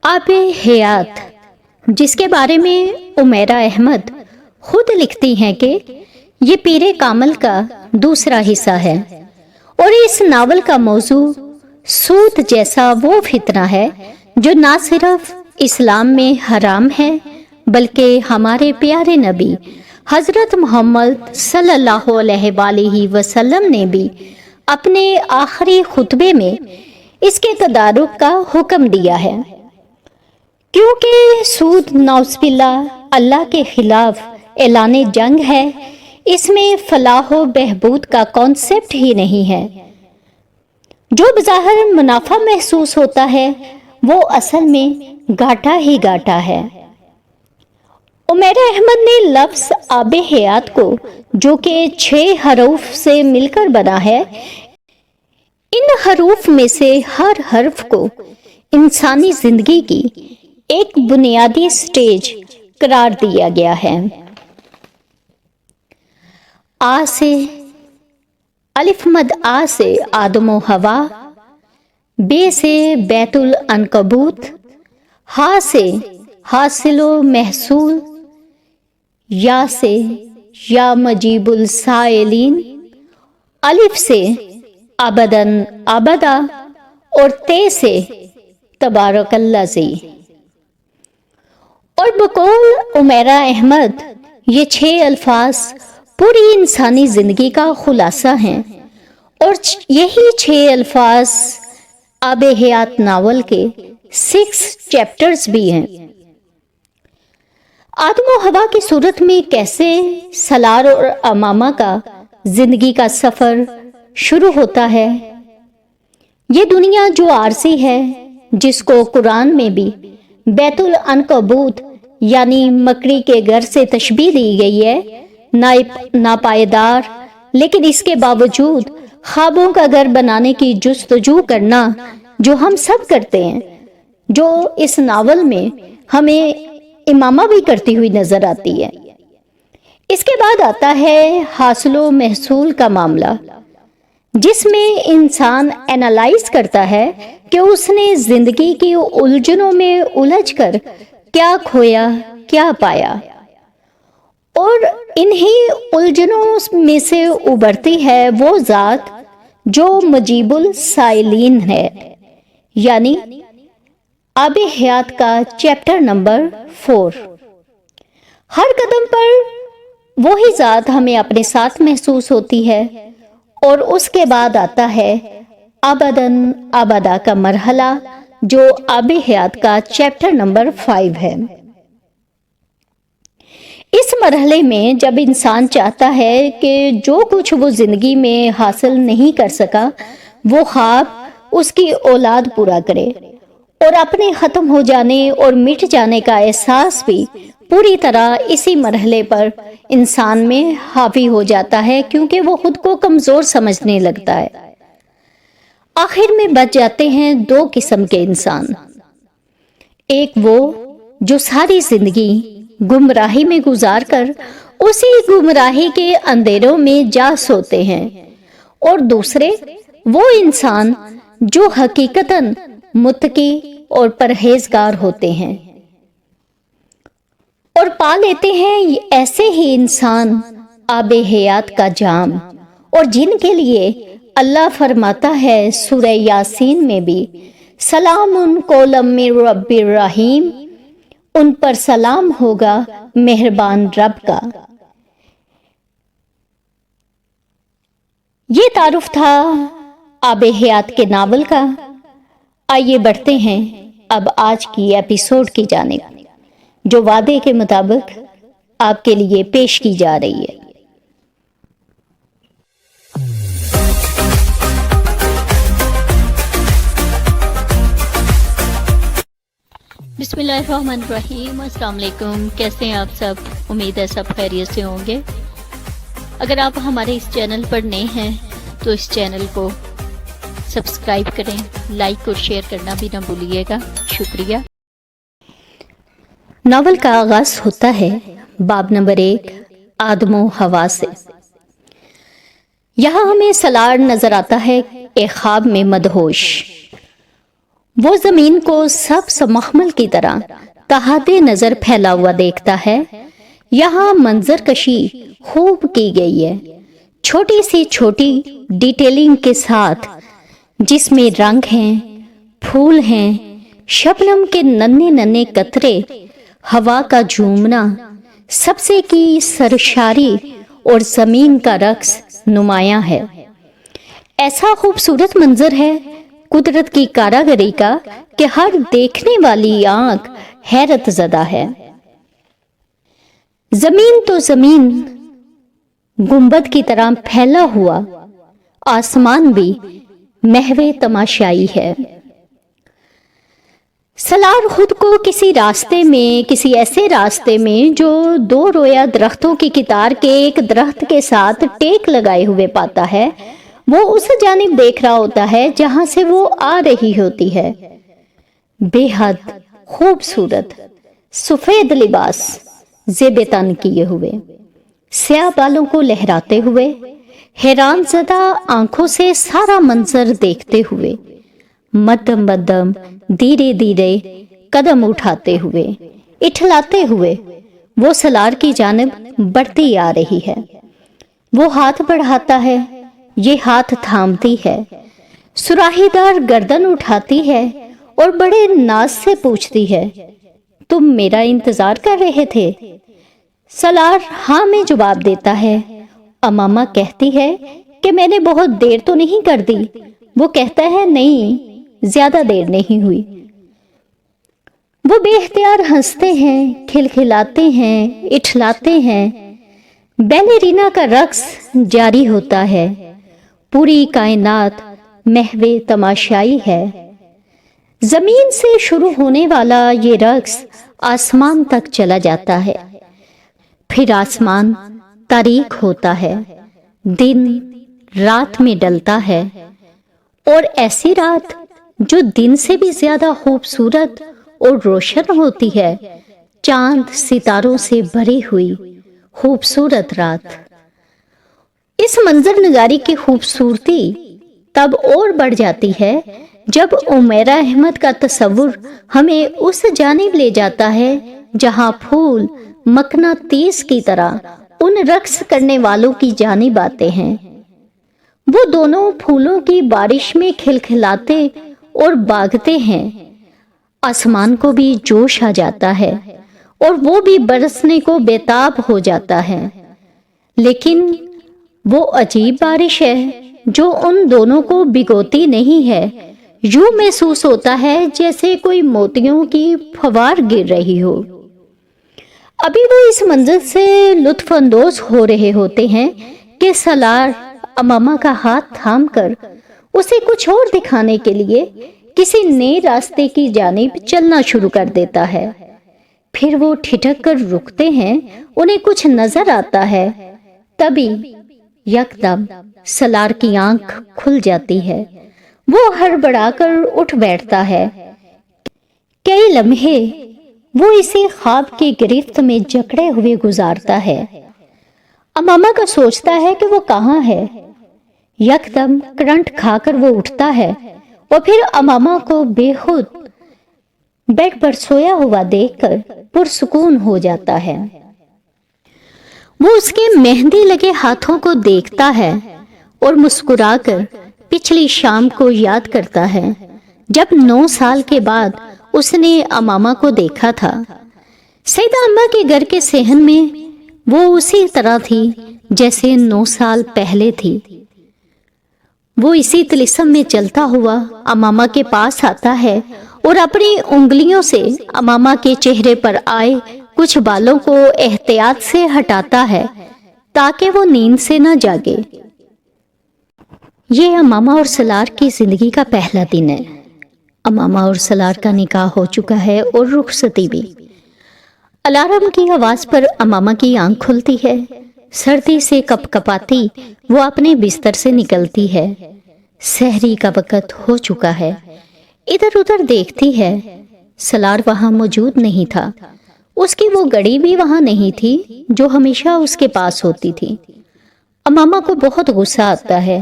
آب حیات، جس کے بارے میں عمیرہ احمد خود لکھتی ہیں کہ یہ پیر کامل کا دوسرا حصہ ہے اور اس ناول کا موضوع سود جیسا وہ فتنہ ہے جو نہ صرف اسلام میں حرام ہے بلکہ ہمارے پیارے نبی حضرت محمد صلی اللہ علیہ وآلہ وسلم نے بھی اپنے آخری خطبے میں اس کے تدارک کا حکم دیا ہے، کیونکہ سود نعوذ باللہ اللہ کے خلاف اعلان جنگ ہے۔ اس میں فلاح و بہبود کا کانسیپٹ ہی نہیں ہے۔ جو بظاہر منافع محسوس ہوتا ہے وہ اصل میں گھاٹا ہی گھاٹا ہے۔ عمیرہ احمد نے لفظ آب حیات کو، جو کہ 6 حروف سے مل کر بنا ہے، ان حروف میں سے ہر حرف کو انسانی زندگی کی ایک بنیادی سٹیج قرار دیا گیا ہے۔ آ سے الف مد آ سے آدم و حوا، بے سے بیت العنکبوت، ہا سے حاصل و محصول، یا سے یا مجیب السائلین، الف سے ابداً ابدا اور تے سے تبارک الذی۔ اور بقول عمیرہ احمد یہ 6 الفاظ پوری انسانی زندگی کا خلاصہ ہیں، اور یہی 6 الفاظ آب حیات ناول کے 6 چیپٹرز بھی ہیں۔ آدم و حوا کی صورت میں کیسے سالار اور امامہ کا زندگی کا سفر شروع ہوتا ہے۔ یہ دنیا جو عارضی ہے، جس کو قرآن میں بھی بیت العنکبوت یعنی مکڑی کے گھر سے تشبیہ دی گئی ہے، ناپائیدار، لیکن اس کے باوجود خوابوں کا گھر بنانے کی جستجو کرنا جو ہم سب کرتے ہیں، جو اس ناول میں ہمیں امامہ بھی کرتی ہوئی نظر آتی ہے۔ اس کے بعد آتا ہے حاصل و محصول کا معاملہ، جس میں انسان اینالائز کرتا ہے کہ اس نے زندگی کی الجھنوں میں الجھ کر کیا کھویا کیا پایا، اور انہی الجھنوں میں سے ابھرتی ہے وہ ذات جو مجیب السائلین ہے، یعنی آب حیات کا چیپٹر نمبر 4۔ ہر قدم پر وہی ذات ہمیں اپنے ساتھ محسوس ہوتی ہے، اور اس کے بعد آتا ہے ابداً ابدا کا مرحلہ جو آب حیات کا چیپٹر نمبر 5 ہے۔ اس مرحلے میں جب انسان چاہتا ہے کہ جو کچھ وہ زندگی میں حاصل نہیں کر سکا وہ خواب اس کی اولاد پورا کرے، اور اپنے ختم ہو جانے اور مٹ جانے کا احساس بھی پوری طرح اسی مرحلے پر انسان میں حاوی ہو جاتا ہے، کیونکہ وہ خود کو کمزور سمجھنے لگتا ہے۔ آخر میں بچ جاتے ہیں 2 قسم کے انسان، ایک وہ جو ساری زندگی گمراہی میں گزار کر اسی گمراہی کے اندھیروں میں جا سوتے ہیں، اور دوسرے وہ انسان جو حقیقتاً متقی اور پرہیزگار ہوتے ہیں، اور پا لیتے ہیں ایسے ہی انسان آب حیات کا جام، اور جن کے لیے اللہ فرماتا ہے سورہ یاسین میں بھی، سلام قولا من رب الرحیم، ان پر سلام ہوگا مہربان رب کا۔ یہ تعارف تھا آب حیات کے ناول کا۔ آئیے بڑھتے ہیں اب آج کی ایپیسوڈ کی جانب، جو وعدے کے مطابق آپ کے لیے پیش کی جا رہی ہے۔ بسم اللہ الرحمن الرحیم۔ السلام علیکم، کیسے ہیں آپ سب؟ امید ہے سب خیریت سے ہوں گے۔ اگر آپ ہمارے اس چینل پر نئے ہیں تو اس چینل کو سبسکرائب کریں، لائک اور شیئر کرنا بھی نہ بھولیے گا، شکریہ۔ ناول کا آغاز ہوتا ہے باب نمبر 1 آدم و حوا سے۔ یہاں ہمیں سالار نظر آتا ہے ایک خواب میں مدہوش۔ وہ زمین کو سبز مخمل کی طرح تحاتے نظر پھیلا ہوا دیکھتا ہے۔ یہاں منظر کشی خوب کی گئی ہے، چھوٹی سی چھوٹی ڈیٹیلنگ کے ساتھ، جس میں رنگ ہیں، پھول ہیں، شبنم کے ننھے ننھے قطرے، ہوا کا جھومنا، سبزے کی سرشاری اور زمین کا رقص نمایاں ہے۔ ایسا خوبصورت منظر ہے قدرت کی کاراگری کا کہ ہر دیکھنے والی آنکھ حیرت زدہ ہے۔ زمین تو زمین گنبد کی طرح پھیلا ہوا، آسمان بھی محو تماشائی ہے۔ سالار خود کو کسی ایسے راستے میں جو دو رویا درختوں کی قطار کے ایک درخت کے ساتھ ٹیک لگائے ہوئے پاتا ہے، وہ اس جانب دیکھ رہا ہوتا ہے جہاں سے وہ آ رہی ہوتی ہے۔ بے حد خوبصورت سفید لباس زیب تن کیے ہوئے، سیاہ بالوں کو لہراتے ہوئے، حیران زدہ آنکھوں سے سارا منظر دیکھتے ہوئے، مدم مدم دھیرے دھیرے قدم اٹھاتے ہوئے، اٹھلاتے ہوئے وہ سالار کی جانب بڑھتی آ رہی ہے۔ وہ ہاتھ بڑھاتا ہے، یہ ہاتھ تھامتی ہے، سراہی دار گردن اٹھاتی ہے اور بڑے ناز سے پوچھتی ہے، تم میرا انتظار کر رہے تھے؟ سالار ہاں میں جواب دیتا ہے۔ اماما کہتی ہے کہ میں نے بہت دیر تو نہیں کر دی؟ وہ کہتا ہے نہیں، زیادہ دیر نہیں ہوئی۔ وہ بے اختیار ہنستے ہیں، کھلکھلاتے ہیں، اٹھلاتے ہیں، بیلرینا کا رقص جاری ہوتا ہے، پوری کائنات محو تماشائی ہے۔ زمین سے شروع ہونے والا یہ رقص آسمان تک چلا جاتا ہے، پھر آسمان تاریک ہوتا ہے، دن رات میں ڈلتا ہے، اور ایسی رات جو دن سے بھی زیادہ خوبصورت اور روشن ہوتی ہے، چاند ستاروں سے بھری ہوئی خوبصورت رات۔ اس منظر نگاری کی خوبصورتی تب اور بڑھ جاتی ہے جب عمیرہ احمد کا تصور ہمیں اس جانب لے جاتا ہے جہاں پھول مقناطیس کی طرح ان رقص کرنے والوں کی جانب آتے ہیں۔ وہ دونوں پھولوں کی بارش میں کھلکھلاتے اور باغتے ہیں، آسمان کو بھی جوش آ جاتا ہے اور وہ بھی برسنے کو بےتاب ہو جاتا ہے، لیکن وہ عجیب بارش ہے جو ان دونوں کو بھگوتی نہیں ہے، یوں محسوس ہوتا ہے جیسے کوئی موتیوں کی فوار گر رہی ہو۔ ابھی وہ اس منظر سے لطف اندوز ہو رہے ہوتے ہیں کہ سالار اماما کا ہاتھ تھام کر اسے کچھ اور دکھانے کے لیے کسی نئے راستے کی جانب چلنا شروع کر دیتا ہے۔ پھر وہ ٹھٹک کر رکتے ہیں، انہیں کچھ نظر آتا ہے، تبھی یکدم سالار کی آنکھ کھل جاتی ہے، وہ ہڑبڑا کر اٹھ بیٹھتا ہے۔ کئی لمحے وہ اسے خواب کی گرفت میں جکڑے ہوئے گزارتا ہے۔ اماما کا سوچتا ہے کہ وہ کہاں ہے۔ یکدم کرنٹ کھا کر وہ اٹھتا ہے اور پھر اماما کو بے خود بیڈ پر سویا ہوا دیکھ کر پرسکون ہو جاتا ہے۔ وہ اس کے مہندی لگے ہاتھوں کو دیکھتا ہے اور مسکرا کر پچھلی شام کو یاد کرتا ہے جب 9 سال کے بعد اس نے اماما کو دیکھا تھا۔ سیدہ اماں کے گھر کے صحن میں وہ اسی طرح تھی جیسے 9 سال پہلے تھی۔ وہ اسی طلسم میں چلتا ہوا اماما کے پاس آتا ہے اور اپنی انگلیوں سے اماما کے چہرے پر آئے کچھ بالوں کو احتیاط سے ہٹاتا ہے تاکہ وہ نیند سے نہ جاگے۔ یہ اماما اور سالار کی زندگی کا پہلا دن ہے۔ اماما اور سالار کا نکاح ہو چکا ہے اور رخصتی بھی۔ الارم کی آواز پر اماما کی آنکھ کھلتی ہے، سردی سے کپ کپاتی وہ اپنے بستر سے نکلتی ہے۔ سحری کا وقت ہو چکا ہے، ادھر ادھر دیکھتی ہے، سالار وہاں موجود نہیں تھا، اس کی وہ گھڑی بھی وہاں نہیں تھی جو ہمیشہ اس کے پاس ہوتی تھی۔ اماما کو بہت غصہ آتا ہے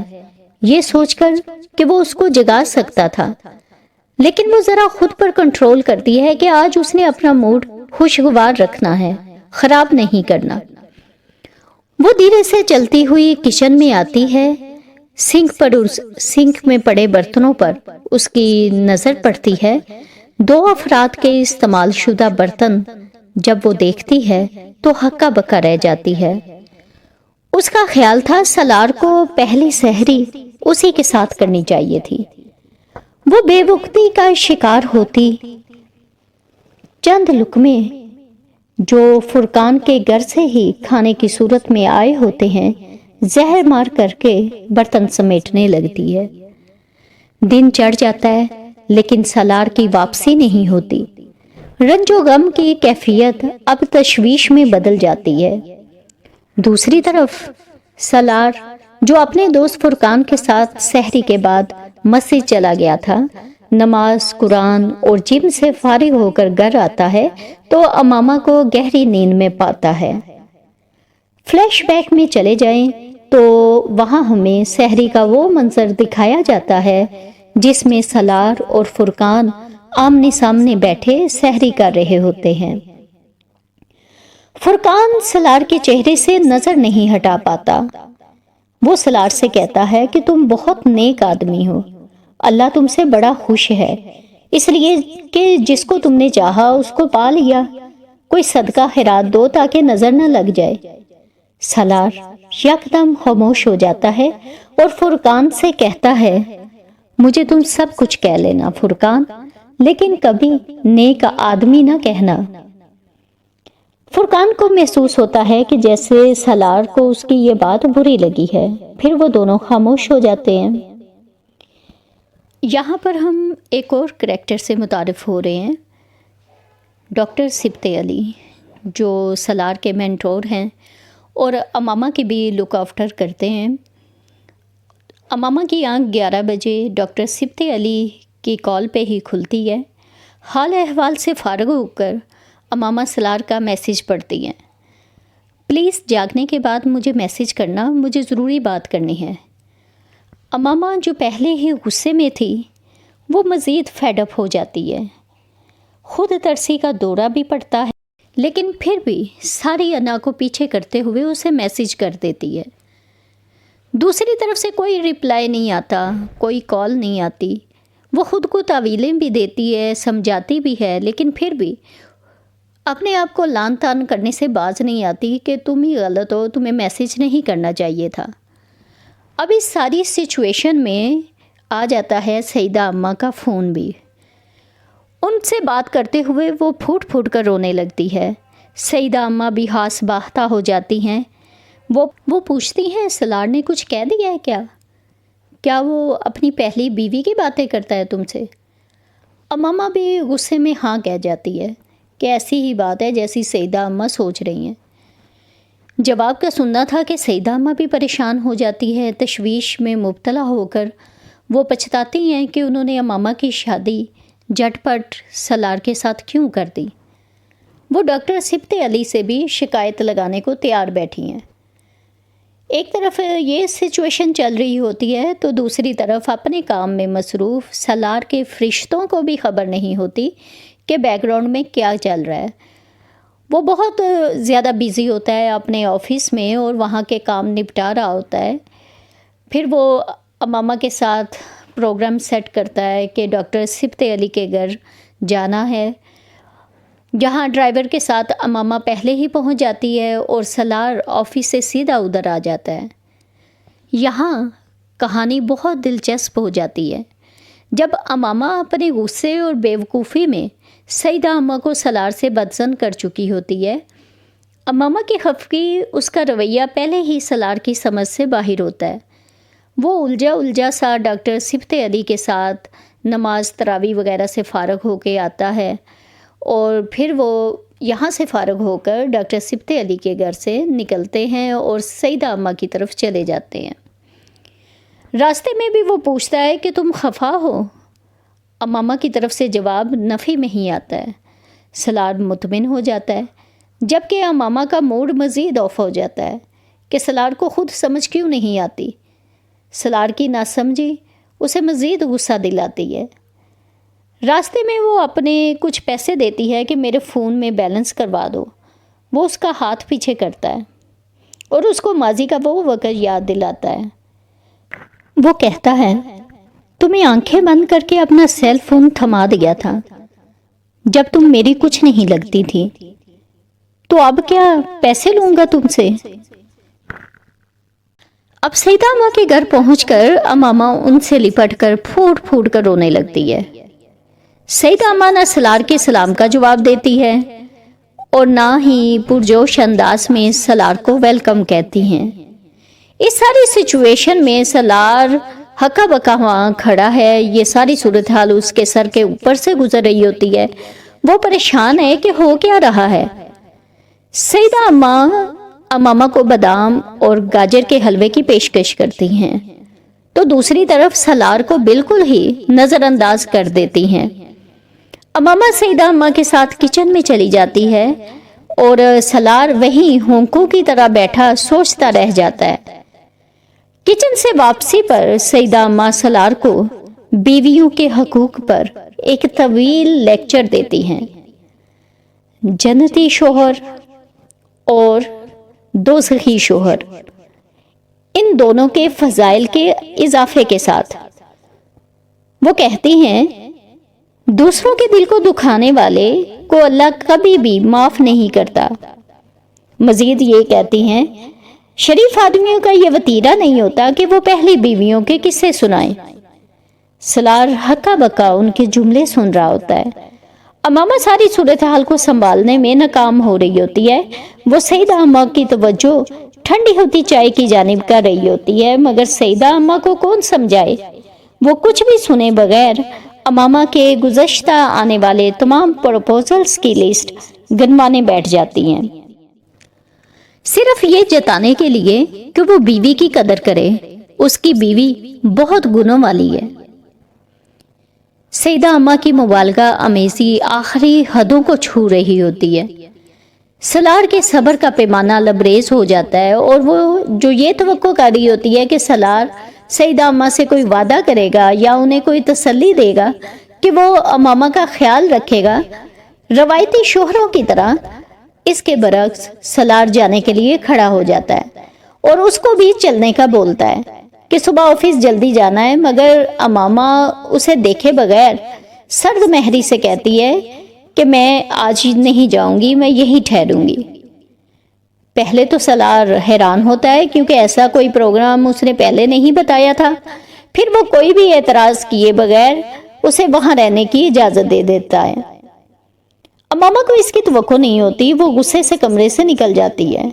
یہ سوچ کر کہ وہ اس کو جگا سکتا تھا، لیکن وہ ذرا خود پر کنٹرول کرتی ہے کہ آج اس نے اپنا موڈ خوشگوار رکھنا ہے، خراب نہیں کرنا۔ وہ دھیرے سے چلتی ہوئی کچن میں آتی ہے، سنک میں پڑے برتنوں پر اس کی نظر پڑتی ہے۔ 2 افراد کے استعمال شدہ برتن جب وہ دیکھتی ہے تو ہکا بکا رہ جاتی ہے۔ اس کا خیال تھا سالار کو پہلی سحری اسی کے ساتھ کرنی چاہیے تھی۔ وہ بے وقتی کا شکار ہوتی۔ چند لقمے جو فرقان کے گھر سے ہی کھانے کی صورت میں آئے ہوتے ہیں زہر مار کر کے برتن سمیٹنے لگتی ہے۔ دن چڑھ جاتا ہے لیکن سالار کی واپسی نہیں ہوتی۔ رنج و غم کی کیفیت اب تشویش میں بدل جاتی ہے۔ دوسری طرف سالار جو اپنے دوست فرقان کے ساتھ سحری کے بعد مسجد چلا گیا تھا، نماز، قرآن اور جم سے فارغ ہو کر گھر آتا ہے تو امامہ کو گہری نیند میں پاتا ہے۔ فلیش بیک میں چلے جائیں تو وہاں ہمیں سحری کا وہ منظر دکھایا جاتا ہے جس میں سالار اور فرقان آمنے سامنے بیٹھے سحری کر رہے ہوتے ہیں۔ فرقان سالار کے چہرے سے نظر نہیں ہٹا پاتا۔ وہ سالار سے کہتا ہے کہ تم بہت نیک آدمی ہو، اللہ تم سے بڑا خوش ہے، اس لیے کہ جس کو تم نے چاہا اس کو پا لیا، کوئی صدقہ خیرات دو تاکہ نظر نہ لگ جائے۔ سالار یکدم خاموش ہو جاتا ہے اور فرقان سے کہتا ہے، مجھے تم سب کچھ کہہ لینا فرقان، لیکن کبھی نیک آدمی نہ کہنا۔ فرقان کو محسوس ہوتا ہے کہ جیسے سالار کو اس کی یہ بات بری لگی ہے، پھر وہ دونوں خاموش ہو جاتے ہیں۔ یہاں پر ہم ایک اور کریکٹر سے متعارف ہو رہے ہیں، ڈاکٹر سبط علی، جو سالار کے مینٹور ہیں اور امامہ کی بھی لک آفٹر کرتے ہیں۔ امامہ کی آنکھ 11 بجے ڈاکٹر سبط علی کی کال پہ ہی کھلتی ہے۔ حال احوال سے فارغ ہو کر امامہ سالار کا میسیج پڑھتی ہیں، پلیز جاگنے کے بعد مجھے میسیج کرنا، مجھے ضروری بات کرنی ہے۔ امامہ جو پہلے ہی غصے میں تھی وہ مزید فیڈ اپ ہو جاتی ہے، خود ترسی کا دورہ بھی پڑتا ہے لیکن پھر بھی ساری انا کو پیچھے کرتے ہوئے اسے میسیج کر دیتی ہے۔ دوسری طرف سے کوئی رپلائی نہیں آتا، کوئی کال نہیں آتی۔ وہ خود کو تعویلیں بھی دیتی ہے، سمجھاتی بھی ہے، لیکن پھر بھی اپنے آپ کو لان تان کرنے سے باز نہیں آتی کہ تم ہی غلط ہو، تمہیں میسیج نہیں کرنا چاہیے تھا۔ اب اس ساری سچویشن میں آ جاتا ہے سیدہ اماں کا فون بھی۔ ان سے بات کرتے ہوئے وہ پھوٹ پھوٹ کر رونے لگتی ہے۔ سیدہ اماں بھی ہاس باختہ ہو جاتی ہیں۔ وہ پوچھتی ہیں سالار نے کچھ کہہ دیا ہے کیا وہ اپنی پہلی بیوی کی باتیں کرتا ہے تم سے؟ امامہ بھی غصے میں ہاں کہہ جاتی ہے کہ ایسی ہی بات ہے جیسی سیدہ اماں سوچ رہی ہیں۔ جواب کا سننا تھا کہ سیدہ اماں بھی پریشان ہو جاتی ہے، تشویش میں مبتلا ہو کر وہ پچھتاتی ہیں کہ انہوں نے امامہ کی شادی جھٹ پٹ سالار کے ساتھ کیوں کر دی۔ وہ ڈاکٹر سبط علی سے بھی شکایت لگانے کو تیار بیٹھی ہیں۔ ایک طرف یہ سچویشن چل رہی ہوتی ہے تو دوسری طرف اپنے کام میں مصروف سالار کے فرشتوں کو بھی خبر نہیں ہوتی کہ بیک گراؤنڈ میں کیا چل رہا ہے۔ وہ بہت زیادہ بیزی ہوتا ہے اپنے آفس میں اور وہاں کے کام نپٹا رہا ہوتا ہے۔ پھر وہ امامہ کے ساتھ پروگرام سیٹ کرتا ہے کہ ڈاکٹر سبط علی کے گھر جانا ہے، جہاں ڈرائیور کے ساتھ امامہ پہلے ہی پہنچ جاتی ہے اور سالار آفس سے سیدھا ادھر آ جاتا ہے۔ یہاں کہانی بہت دلچسپ ہو جاتی ہے۔ جب امامہ اپنے غصے اور بیوقوفی میں سیدہ اماں کو سالار سے بدظن کر چکی ہوتی ہے، امامہ کی خفگی، اس کا رویہ پہلے ہی سالار کی سمجھ سے باہر ہوتا ہے۔ وہ الجھا سا ڈاکٹر سبط علی کے ساتھ نماز تراویح وغیرہ سے فارغ ہو کے آتا ہے اور پھر وہ یہاں سے فارغ ہو کر ڈاکٹر سبط علی کے گھر سے نکلتے ہیں اور سیدہ اماں کی طرف چلے جاتے ہیں۔ راستے میں بھی وہ پوچھتا ہے کہ تم خفا ہو؟ امامہ کی طرف سے جواب نفی میں ہی آتا ہے۔ سالار مطمئن ہو جاتا ہے، جبکہ امامہ کا موڈ مزید آف ہو جاتا ہے کہ سالار کو خود سمجھ کیوں نہیں آتی۔ سالار کی ناسمجھی اسے مزید غصہ دلاتی ہے۔ راستے میں وہ اپنے کچھ پیسے دیتی ہے کہ میرے فون میں بیلنس کروا دو۔ وہ اس کا ہاتھ پیچھے کرتا ہے اور اس کو ماضی کا وہ وقت یاد دلاتا ہے۔ وہ کہتا ہے تمہیں آنکھیں بند کر کے اپنا سیل فون تھما دیا تھا جب تم میری کچھ نہیں لگتی تھی، تو اب کیا پیسے لوں گا تم سے؟ اب سیدہ اماں کے گھر پہنچ کر امامہ ان سے لپٹ کر پھوٹ پھوٹ کر رونے لگتی ہے۔ سیدہ اماں نہ سلار کے سلام کا جواب دیتی ہے اور نہ ہی پرجوش انداز میں سلار کو ویلکم کہتی ہیں۔ اس ساری سچویشن میں سلار ہکا بکا وہاں کھڑا ہے۔ یہ ساری صورتحال اس کے سر کے اوپر سے گزر رہی ہوتی ہے۔ وہ پریشان ہے کہ ہو کیا رہا ہے۔ سیدہ اماں امامہ کو بادام اور گاجر کے حلوے کی پیشکش کرتی ہیں تو دوسری طرف سلار کو بالکل ہی نظر انداز کر دیتی ہیں۔ امامہ سیدہ اماں کے ساتھ کچن میں چلی جاتی ہے اور سلار وہیں ہونکوں کی طرح بیٹھا سوچتا رہ جاتا ہے۔ کچن سے واپسی پر سیدہ اماں سلار کو بیویوں کے حقوق پر ایک طویل لیکچر دیتی ہیں۔ جنتی شوہر اور دوزخی شوہر، ان دونوں کے فضائل کے اضافے کے ساتھ وہ کہتی ہیں دوسروں کے دل کو دکھانے والے کو اللہ کبھی بھی معاف نہیں کرتا۔ مزید یہ کہتی ہیں شریف آدمیوں کا یہ وتیرہ نہیں ہوتا کہ وہ پہلی بیویوں کے قصے سنائیں۔ سلار ہکا بکا ان کے جملے سن رہا ہوتا ہے۔ امامہ ساری صورتحال کو سنبھالنے میں ناکام ہو رہی ہوتی ہے۔ وہ سیدہ اماں کی توجہ ٹھنڈی ہوتی چائے کی جانب کر رہی ہوتی ہے، مگر سیدہ اماں کو کون سمجھائے؟ وہ کچھ بھی سنے بغیر امامہ کے گزشتہ آنے والے تمام پروپوزلز کی لسٹ گنوانے بیٹھ جاتی ہیں، صرف یہ جتانے کے لیے کہ وہ بیوی کی قدر کرے۔ اس کی بیوی بہت گنوں والی ہے۔ سیدہ اماں کی مبالغہ آمیزی آخری حدوں کو چھو رہی ہوتی ہے۔ سلار کے صبر کا پیمانہ لبریز ہو جاتا ہے اور وہ جو یہ توقع کر رہی ہوتی ہے کہ سلار سیدہ اماں سے کوئی وعدہ کرے گا یا انہیں کوئی تسلی دے گا کہ وہ امامہ کا خیال رکھے گا، روایتی شوہروں کی طرح اس کے برعکس سلار جانے کے لیے کھڑا ہو جاتا ہے اور اس کو بھی چلنے کا بولتا ہے کہ صبح آفس جلدی جانا ہے، مگر امامہ اسے دیکھے بغیر سرد مہری سے کہتی ہے کہ میں آج نہیں جاؤں گی، میں یہی ٹھہروں گی۔ پہلے تو سلار حیران ہوتا ہے کیونکہ ایسا کوئی پروگرام اس نے پہلے نہیں بتایا تھا، پھر وہ کوئی بھی اعتراض کیے بغیر اسے وہاں رہنے کی اجازت دے دیتا ہے۔ امامہ کو اس کی توقع نہیں ہوتی، وہ غصے سے کمرے سے نکل جاتی ہے۔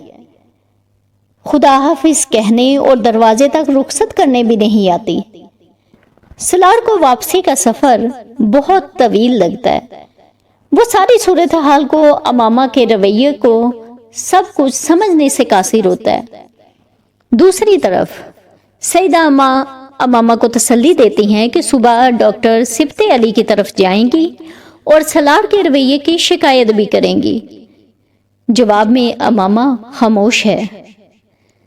خدا حافظ کہنے اور دروازے تک رخصت کرنے بھی نہیں آتی۔ سلار کو واپسی کا سفر بہت طویل لگتا ہے۔ وہ ساری صورتحال کو، امامہ کے رویے کو، سب کچھ سمجھنے سے قاصر ہوتا ہے۔ دوسری طرف سیدہ اماں امامہ کو تسلی دیتی ہیں کہ صبح ڈاکٹر صبت علی کی طرف جائیں گی اور سلار کے رویے کی شکایت بھی کریں گی۔ جواب میں امامہ خاموش ہے۔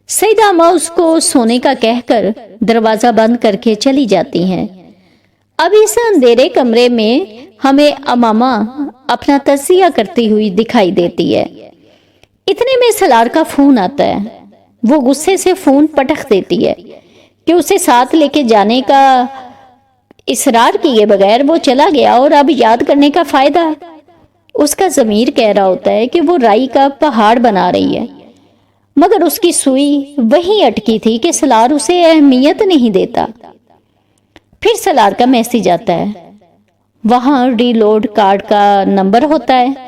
سیدہ اماں اس کو سونے کا کہہ کر دروازہ بند کر کے چلی جاتی ہیں۔ اب اس اندھیرے کمرے میں ہمیں امامہ اپنا تجزیہ کرتی ہوئی دکھائی دیتی ہے۔ اتنے میں سلار کا فون آتا ہے۔ وہ غصے سے فون پٹخ دیتی ہے کہ اسے ساتھ لے کے جانے کا اصرار کیے بغیر وہ چلا گیا اور اب یاد کرنے کا فائدہ۔ اس کا ضمیر کہہ رہا ہوتا ہے کہ وہ رائی کا پہاڑ بنا رہی ہے، مگر اس کی سوئی وہیں اٹکی تھی کہ سلار اسے اہمیت نہیں دیتا۔ پھر سلار کا میسیج آتا ہے۔ وہاں ری لوڈ کارڈ کا نمبر ہوتا ہے،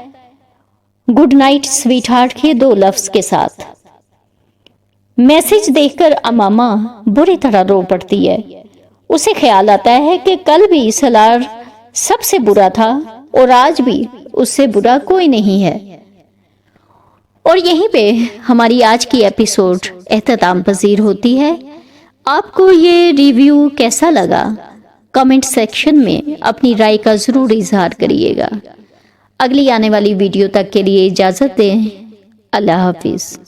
گڈ نائٹ سویٹ ہارٹ کے 2 لفظ کے ساتھ۔ میسیج دیکھ کر امامہ بری طرح رو پڑتی ہے۔ اسے خیال آتا ہے کہ کل بھی سلار سب سے برا تھا اور آج بھی اس سے برا کوئی نہیں ہے۔ اور یہیں پہ ہماری آج کی ایپیسوڈ اختتام پذیر ہوتی ہے۔ آپ کو یہ ریویو کیسا لگا؟ کمنٹ سیکشن میں اپنی رائے کا ضرور اظہار کریے گا۔ اگلی آنے والی ویڈیو تک کے لیے اجازت دیں۔ اللہ حافظ۔